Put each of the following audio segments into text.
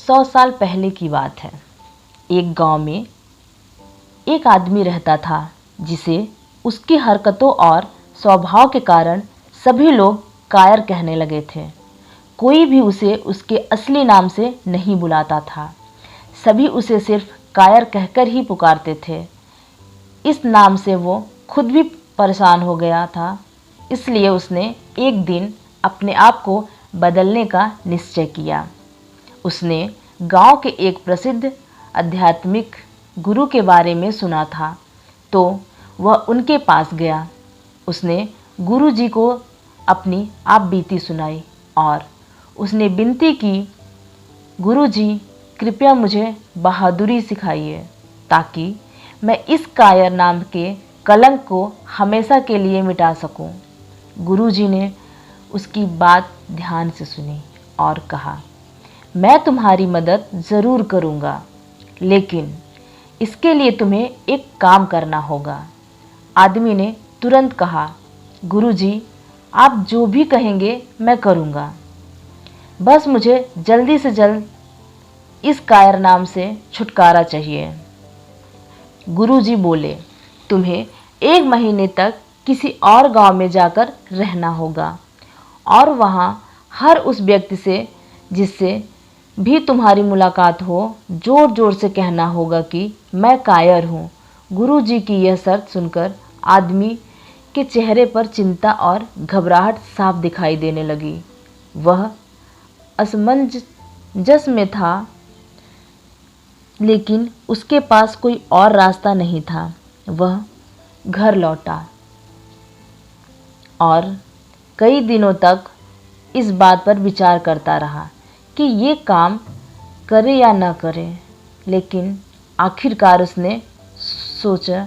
100 साल पहले की बात है। एक गांव में एक आदमी रहता था जिसे उसकी हरकतों और स्वभाव के कारण सभी लोग कायर कहने लगे थे। कोई भी उसे उसके असली नाम से नहीं बुलाता था। सभी उसे सिर्फ कायर कहकर ही पुकारते थे। इस नाम से वो खुद भी परेशान हो गया था, इसलिए उसने एक दिन अपने आप को बदलने का निश्चय किया। उसने गांव के एक प्रसिद्ध आध्यात्मिक गुरु के बारे में सुना था, तो वह उनके पास गया। उसने गुरु जी को अपनी आप बीती सुनाई और उसने विनती की, गुरु जी कृपया मुझे बहादुरी सिखाइए ताकि मैं इस कायर नाम के कलंक को हमेशा के लिए मिटा सकूं। गुरुजी ने उसकी बात ध्यान से सुनी और कहा, मैं तुम्हारी मदद ज़रूर करूंगा, लेकिन इसके लिए तुम्हें एक काम करना होगा। आदमी ने तुरंत कहा, गुरुजी आप जो भी कहेंगे मैं करूंगा, बस मुझे जल्दी से जल्द इस कायर नाम से छुटकारा चाहिए। गुरुजी बोले, तुम्हें 1 महीने तक किसी और गांव में जाकर रहना होगा और वहां हर उस व्यक्ति से जिससे भी तुम्हारी मुलाकात हो जोर जोर से कहना होगा कि मैं कायर हूँ। गुरुजी की यह शर्त सुनकर आदमी के चेहरे पर चिंता और घबराहट साफ दिखाई देने लगी। वह असमंजस में था, लेकिन उसके पास कोई और रास्ता नहीं था। वह घर लौटा और कई दिनों तक इस बात पर विचार करता रहा कि ये काम करे या न करे, लेकिन आखिरकार उसने सोचा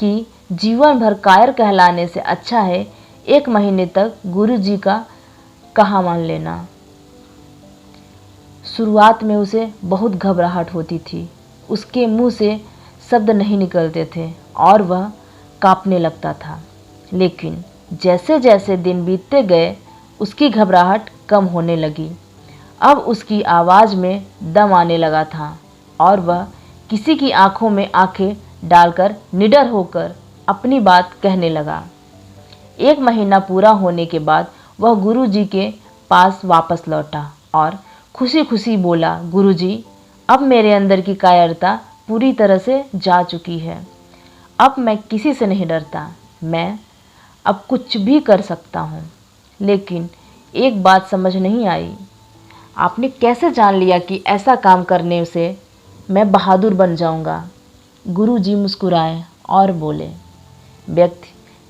कि जीवन भर कायर कहलाने से अच्छा है 1 महीने तक गुरुजी का कहा मान लेना। शुरुआत में उसे बहुत घबराहट होती थी, उसके मुंह से शब्द नहीं निकलते थे और वह कांपने लगता था। लेकिन जैसे जैसे दिन बीतते गए उसकी घबराहट कम होने लगी। अब उसकी आवाज़ में दम आने लगा था और वह किसी की आंखों में आंखें डालकर निडर होकर अपनी बात कहने लगा। 1 महीना पूरा होने के बाद वह गुरुजी के पास वापस लौटा और खुशी खुशी बोला, गुरुजी अब मेरे अंदर की कायरता पूरी तरह से जा चुकी है। अब मैं किसी से नहीं डरता, मैं अब कुछ भी कर सकता हूँ। लेकिन एक बात समझ नहीं आई, आपने कैसे जान लिया कि ऐसा काम करने से मैं बहादुर बन जाऊँगा? गुरुजी मुस्कुराए और बोले, व्यक्ति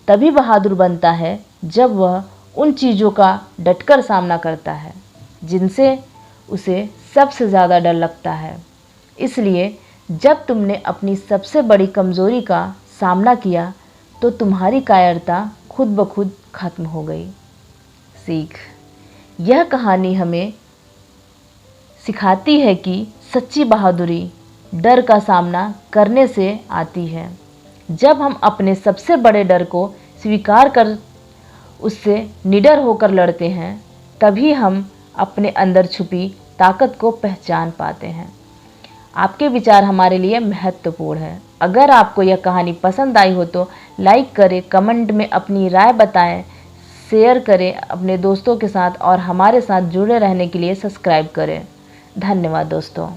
तभी बहादुर बनता है जब वह उन चीज़ों का डटकर सामना करता है जिनसे उसे सबसे ज़्यादा डर लगता है। इसलिए जब तुमने अपनी सबसे बड़ी कमज़ोरी का सामना किया तो तुम्हारी कायरता खुद ब खुद खत्म हो गई। सीख, यह कहानी हमें सिखाती है कि सच्ची बहादुरी डर का सामना करने से आती है। जब हम अपने सबसे बड़े डर को स्वीकार कर उससे निडर होकर लड़ते हैं, तभी हम अपने अंदर छुपी ताकत को पहचान पाते हैं। आपके विचार हमारे लिए महत्वपूर्ण है। अगर आपको यह कहानी पसंद आई हो तो लाइक करें, कमेंट में अपनी राय बताएं, शेयर करें अपने दोस्तों के साथ और हमारे साथ जुड़े रहने के लिए सब्सक्राइब करें। धन्यवाद दोस्तों।